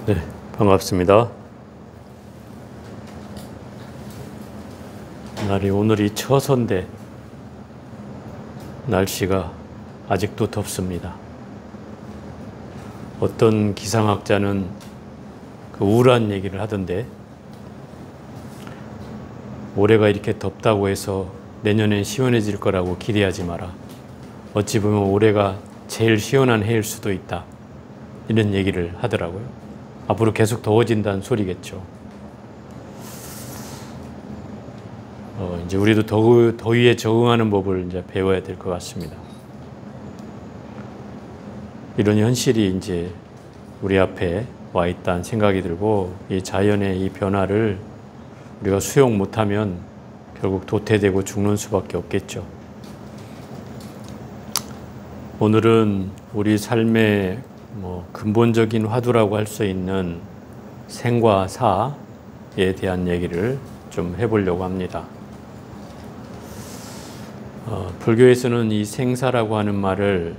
네, 반갑습니다. 오늘이 처선데 날씨가 아직도 덥습니다. 어떤 기상학자는 우울한 얘기를 하던데, 올해가 이렇게 덥다고 해서 내년엔 시원해질 거라고 기대하지 마라. 어찌 보면 올해가 제일 시원한 해일 수도 있다. 이런 얘기를 하더라고요. 앞으로 계속 더워진다는 소리겠죠. 이제 우리도 더위에 적응하는 법을 이제 배워야 될 것 같습니다. 이런 현실이 이제 우리 앞에 와 있다는 생각이 들고, 이 자연의 이 변화를 우리가 수용 못하면 결국 도태되고 죽는 수밖에 없겠죠. 오늘은 우리 삶의 근본적인 화두라고 할 수 있는 생과 사에 대한 얘기를 좀 해보려고 합니다. 불교에서는 이 생사라고 하는 말을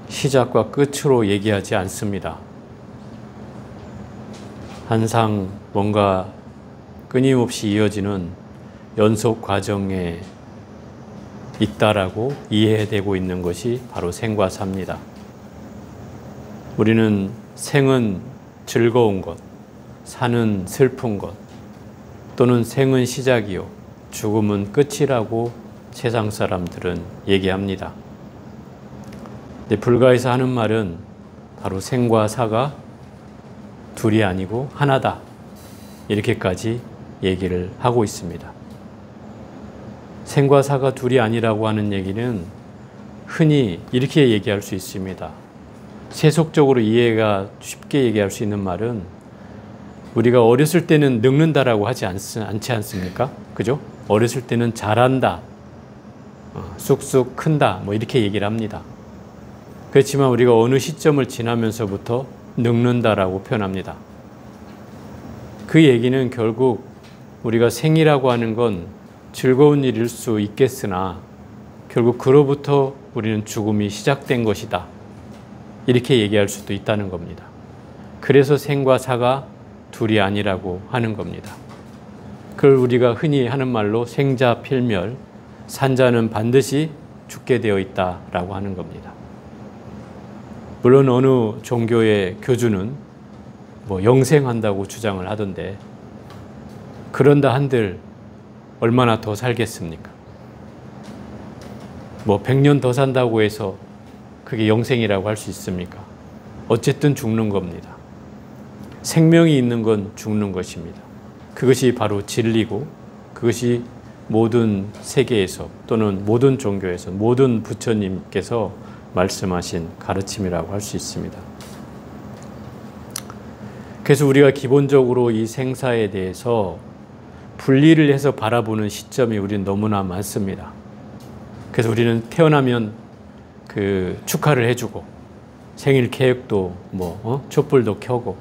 시작과 끝으로 얘기하지 않습니다. 항상 뭔가 끊임없이 이어지는 연속 과정에 있다라고 이해되고 있는 것이 바로 생과 사입니다. 우리는 생은 즐거운 것, 사는 슬픈 것, 또는 생은 시작이요, 죽음은 끝이라고 세상 사람들은 얘기합니다. 근데 불가에서 하는 말은 바로 생과 사가 둘이 아니고 하나다, 이렇게까지 얘기를 하고 있습니다. 생과 사가 둘이 아니라고 하는 얘기는 흔히 이렇게 얘기할 수 있습니다. 세속적으로 이해가 쉽게 얘기할 수 있는 말은, 우리가 어렸을 때는 늙는다라고 하지 않지 않습니까? 그죠? 어렸을 때는 자란다, 쑥쑥 큰다, 이렇게 얘기를 합니다. 그렇지만 우리가 어느 시점을 지나면서부터 늙는다라고 표현합니다. 그 얘기는 결국 우리가 생이라고 하는 건 즐거운 일일 수 있겠으나 결국 그로부터 우리는 죽음이 시작된 것이다, 이렇게 얘기할 수도 있다는 겁니다. 그래서 생과 사가 둘이 아니라고 하는 겁니다. 그걸 우리가 흔히 하는 말로 생자 필멸, 산자는 반드시 죽게 되어 있다라고 하는 겁니다. 물론 어느 종교의 교주는 영생한다고 주장을 하던데, 그런다 한들 얼마나 더 살겠습니까? 100년 더 산다고 해서 그게 영생이라고 할 수 있습니까? 어쨌든 죽는 겁니다. 생명이 있는 건 죽는 것입니다. 그것이 바로 진리고, 그것이 모든 세계에서 또는 모든 종교에서 모든 부처님께서 말씀하신 가르침이라고 할 수 있습니다. 그래서 우리가 기본적으로 이 생사에 대해서 분리를 해서 바라보는 시점이 우리는 너무나 많습니다. 그래서 우리는 태어나면 축하를 해주고 생일 케이크도 촛불도 켜고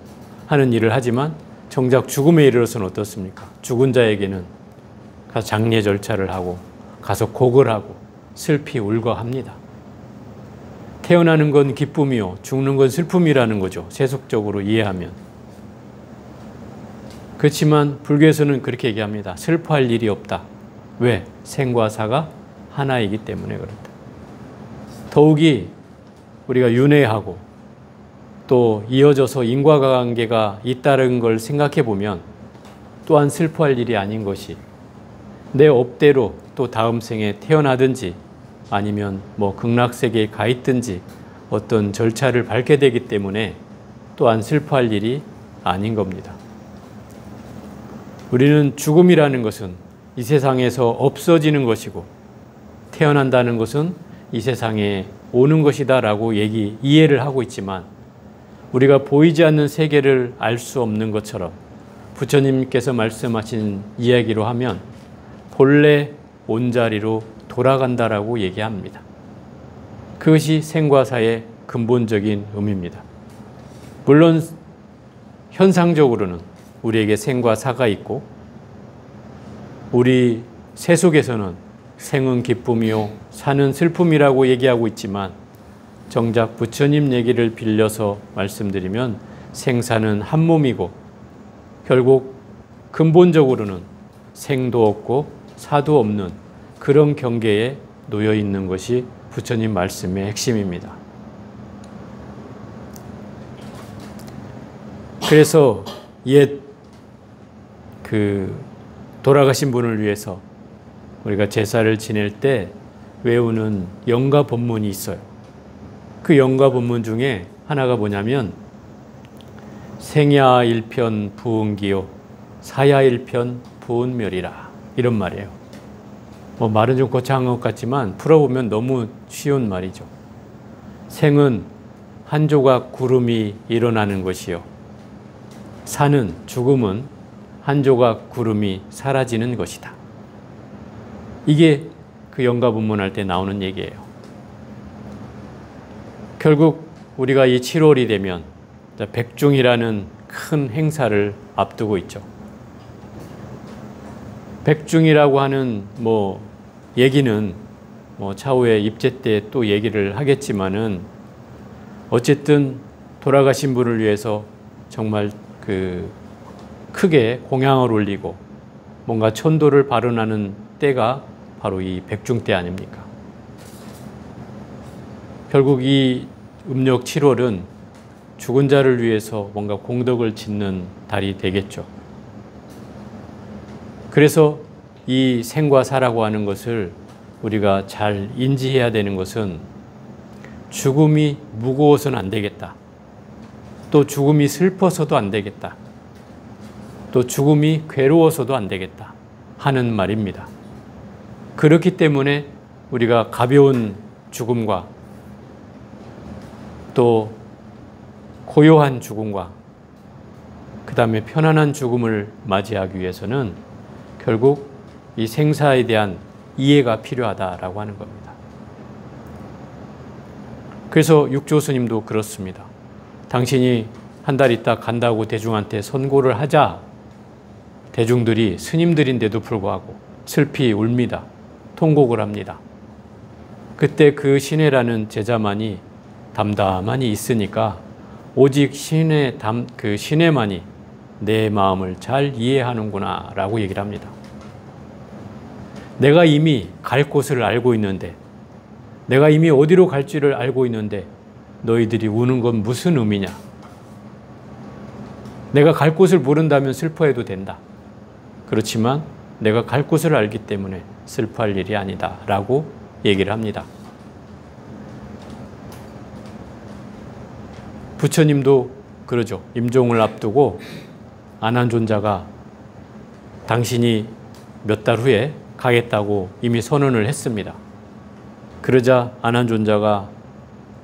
하는 일을 하지만, 정작 죽음에 이르러서는 어떻습니까? 죽은 자에게는 가서 장례 절차를 하고 가서 곡을 하고 슬피 울거합니다. 태어나는 건 기쁨이요, 죽는 건 슬픔이라는 거죠, 세속적으로 이해하면. 그렇지만 불교에서는 그렇게 얘기합니다. 슬퍼할 일이 없다. 왜? 생과 사가 하나이기 때문에 그렇다. 더욱이 우리가 윤회하고 또 이어져서 인과관계가 있다는 걸 생각해 보면 또한 슬퍼할 일이 아닌 것이, 내 업대로 또 다음 생에 태어나든지 아니면 극락세계에 가 있든지 어떤 절차를 밟게 되기 때문에 또한 슬퍼할 일이 아닌 겁니다. 우리는 죽음이라는 것은 이 세상에서 없어지는 것이고, 태어난다는 것은 이 세상에 오는 것이다 라고 이해를 하고 있지만, 우리가 보이지 않는 세계를 알 수 없는 것처럼 부처님께서 말씀하신 이야기로 하면 본래 온자리로 돌아간다라고 얘기합니다. 그것이 생과 사의 근본적인 의미입니다. 물론 현상적으로는 우리에게 생과 사가 있고, 우리 세속에서는 생은 기쁨이요 사는 슬픔이라고 얘기하고 있지만, 정작 부처님 얘기를 빌려서 말씀드리면 생사는 한 몸이고 결국 근본적으로는 생도 없고 사도 없는 그런 경계에 놓여 있는 것이 부처님 말씀의 핵심입니다. 그래서 옛 돌아가신 분을 위해서 우리가 제사를 지낼 때 외우는 영가 법문이 있어요. 그 영가 법문 중에 하나가 뭐냐면 생야 일편 부은기요 사야 일편 부은멸이라 이런 말이에요. 말은 좀 거창한 것 같지만 풀어보면 너무 쉬운 말이죠. 생은 한 조각 구름이 일어나는 것이요. 사는 죽음은 한 조각 구름이 사라지는 것이다. 이게 그 영가 법문할 때 나오는 얘기예요. 결국 우리가 이 7월이 되면 백중이라는 큰 행사를 앞두고 있죠. 백중이라고 하는 얘기는 차후에 입제 때 또 얘기를 하겠지만은 어쨌든 돌아가신 분을 위해서 정말 크게 공양을 올리고 뭔가 천도를 발언하는 때가 바로 이 백중 때 아닙니까? 결국 이 음력 7월은 죽은 자를 위해서 뭔가 공덕을 짓는 달이 되겠죠. 그래서 이 생과 사라고 하는 것을 우리가 잘 인지해야 되는 것은 죽음이 무거워서는 안 되겠다. 또 죽음이 슬퍼서도 안 되겠다. 또 죽음이 괴로워서도 안 되겠다 하는 말입니다. 그렇기 때문에 우리가 가벼운 죽음과 또 고요한 죽음과 그 다음에 편안한 죽음을 맞이하기 위해서는 결국 이 생사에 대한 이해가 필요하다라고 하는 겁니다. 그래서 육조 스님도 그렇습니다. 당신이 한 달 있다 간다고 대중한테 선고를 하자 대중들이 스님들인데도 불구하고 슬피 울니다. 통곡을 합니다. 그때 그 신혜라는 제자만이 담담하니 있으니까 오직 그 신혜만이 내 마음을 잘 이해하는구나 라고 얘기를 합니다. 내가 이미 갈 곳을 알고 있는데 내가 이미 어디로 갈지를 알고 있는데 너희들이 우는 건 무슨 의미냐? 내가 갈 곳을 모른다면 슬퍼해도 된다. 그렇지만 내가 갈 곳을 알기 때문에 슬퍼할 일이 아니다 라고 얘기를 합니다. 부처님도 그러죠. 임종을 앞두고 아난존자가 당신이 몇 달 후에 가겠다고 이미 선언을 했습니다. 그러자 아난존자가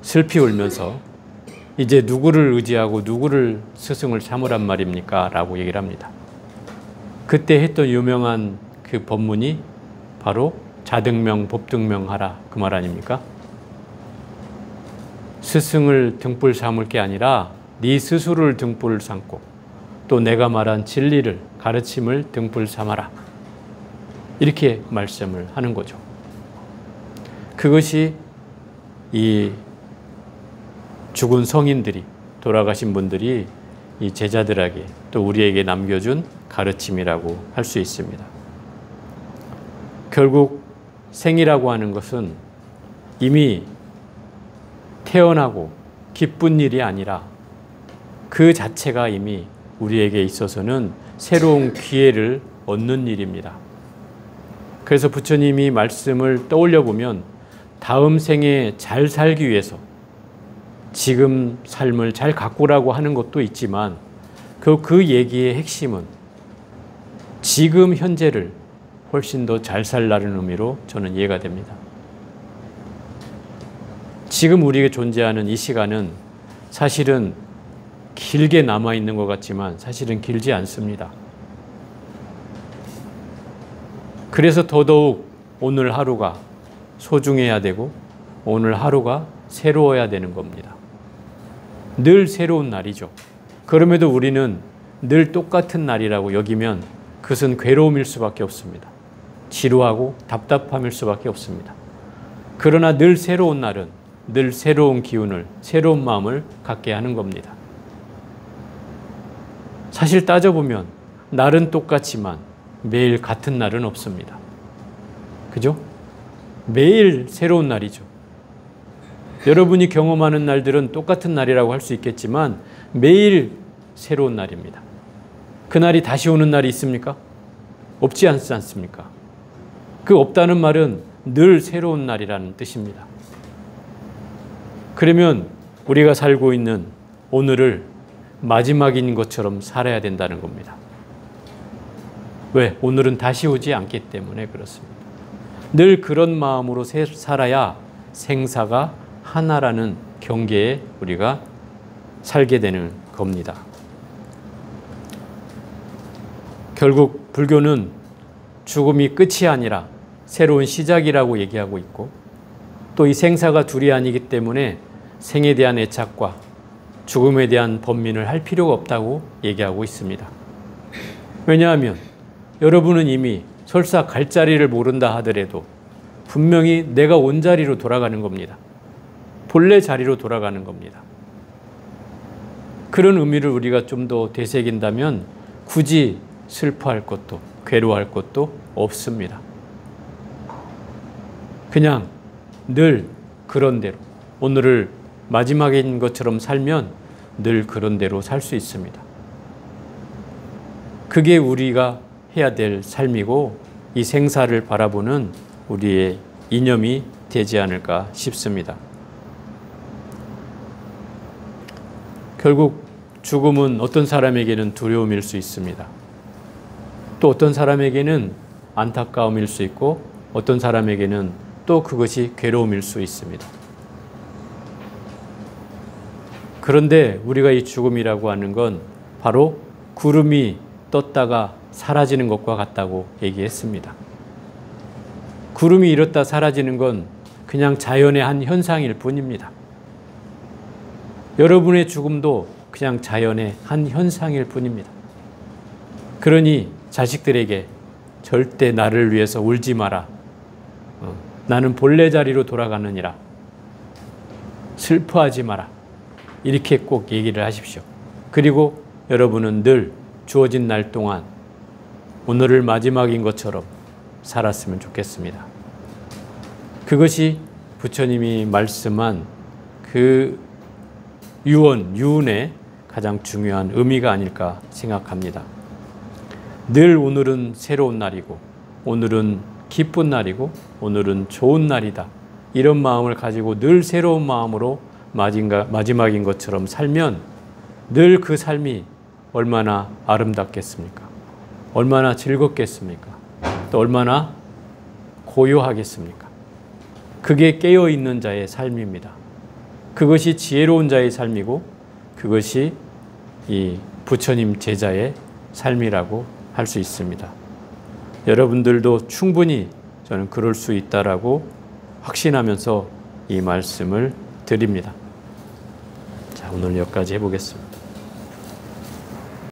슬피 울면서 이제 누구를 의지하고 누구를 스승을 삼으란 말입니까? 라고 얘기를 합니다. 그때 했던 유명한 그 법문이 바로 자등명 법등명하라 그 말 아닙니까? 스승을 등불 삼을 게 아니라 네 스스로를 등불 삼고 또 내가 말한 진리를 가르침을 등불 삼아라. 이렇게 말씀을 하는 거죠. 그것이 이 죽은 성인들이 돌아가신 분들이 이 제자들에게 또 우리에게 남겨준 가르침이라고 할 수 있습니다. 결국 생이라고 하는 것은 이미 태어나고 기쁜 일이 아니라 그 자체가 이미 우리에게 있어서는 새로운 기회를 얻는 일입니다. 그래서 부처님이 말씀을 떠올려 보면 다음 생에 잘 살기 위해서 지금 삶을 잘 가꾸라고 하는 것도 있지만 그 얘기의 핵심은 지금 현재를 훨씬 더 잘 살라는 의미로 저는 이해가 됩니다. 지금 우리에게 존재하는 이 시간은 사실은 길게 남아있는 것 같지만 사실은 길지 않습니다. 그래서 더더욱 오늘 하루가 소중해야 되고 오늘 하루가 새로워야 되는 겁니다. 늘 새로운 날이죠. 그럼에도 우리는 늘 똑같은 날이라고 여기면 그것은 괴로움일 수밖에 없습니다. 지루하고 답답함일 수밖에 없습니다. 그러나 늘 새로운 날은 늘 새로운 기운을, 새로운 마음을 갖게 하는 겁니다. 사실 따져보면 날은 똑같지만 매일 같은 날은 없습니다. 그죠? 매일 새로운 날이죠. 여러분이 경험하는 날들은 똑같은 날이라고 할 수 있겠지만 매일 새로운 날입니다. 그날이 다시 오는 날이 있습니까? 없지 않습니까? 그 없다는 말은 늘 새로운 날이라는 뜻입니다. 그러면 우리가 살고 있는 오늘을 마지막인 것처럼 살아야 된다는 겁니다. 왜? 오늘은 다시 오지 않기 때문에 그렇습니다. 늘 그런 마음으로 살아야 생사가 하나라는 경계에 우리가 살게 되는 겁니다. 결국 불교는 죽음이 끝이 아니라 새로운 시작이라고 얘기하고 있고, 또 이 생사가 둘이 아니기 때문에 생에 대한 애착과 죽음에 대한 번민을 할 필요가 없다고 얘기하고 있습니다. 왜냐하면 여러분은 이미 설사 갈 자리를 모른다 하더라도 분명히 내가 온 자리로 돌아가는 겁니다. 본래 자리로 돌아가는 겁니다. 그런 의미를 우리가 좀 더 되새긴다면 굳이 슬퍼할 것도 괴로워할 것도 없습니다. 그냥 늘 그런 대로 오늘을 마지막인 것처럼 살면 늘 그런 대로 살 수 있습니다. 그게 우리가 해야 될 삶이고 이 생사를 바라보는 우리의 이념이 되지 않을까 싶습니다. 결국 죽음은 어떤 사람에게는 두려움일 수 있습니다. 또 어떤 사람에게는 안타까움일 수 있고 어떤 사람에게는 또 그것이 괴로움일 수 있습니다. 그런데 우리가 이 죽음이라고 하는 건 바로 구름이 떴다가 사라지는 것과 같다고 얘기했습니다. 구름이 일었다 사라지는 건 그냥 자연의 한 현상일 뿐입니다. 여러분의 죽음도 그냥 자연의 한 현상일 뿐입니다. 그러니 자식들에게 절대 나를 위해서 울지 마라. 나는 본래 자리로 돌아가느니라. 슬퍼하지 마라. 이렇게 꼭 얘기를 하십시오. 그리고 여러분은 늘 주어진 날 동안 오늘을 마지막인 것처럼 살았으면 좋겠습니다. 그것이 부처님이 말씀한 그 유언의 가장 중요한 의미가 아닐까 생각합니다. 늘 오늘은 새로운 날이고 오늘은 기쁜 날이고 오늘은 좋은 날이다. 이런 마음을 가지고 늘 새로운 마음으로 마지막인 것처럼 살면 늘 그 삶이 얼마나 아름답겠습니까? 얼마나 즐겁겠습니까? 또 얼마나 고요하겠습니까? 그게 깨어있는 자의 삶입니다. 그것이 지혜로운 자의 삶이고 그것이 이 부처님 제자의 삶이라고 할 수 있습니다. 여러분들도 충분히 저는 그럴 수 있다라고 확신하면서 이 말씀을 드립니다. 자, 오늘 여기까지 해보겠습니다.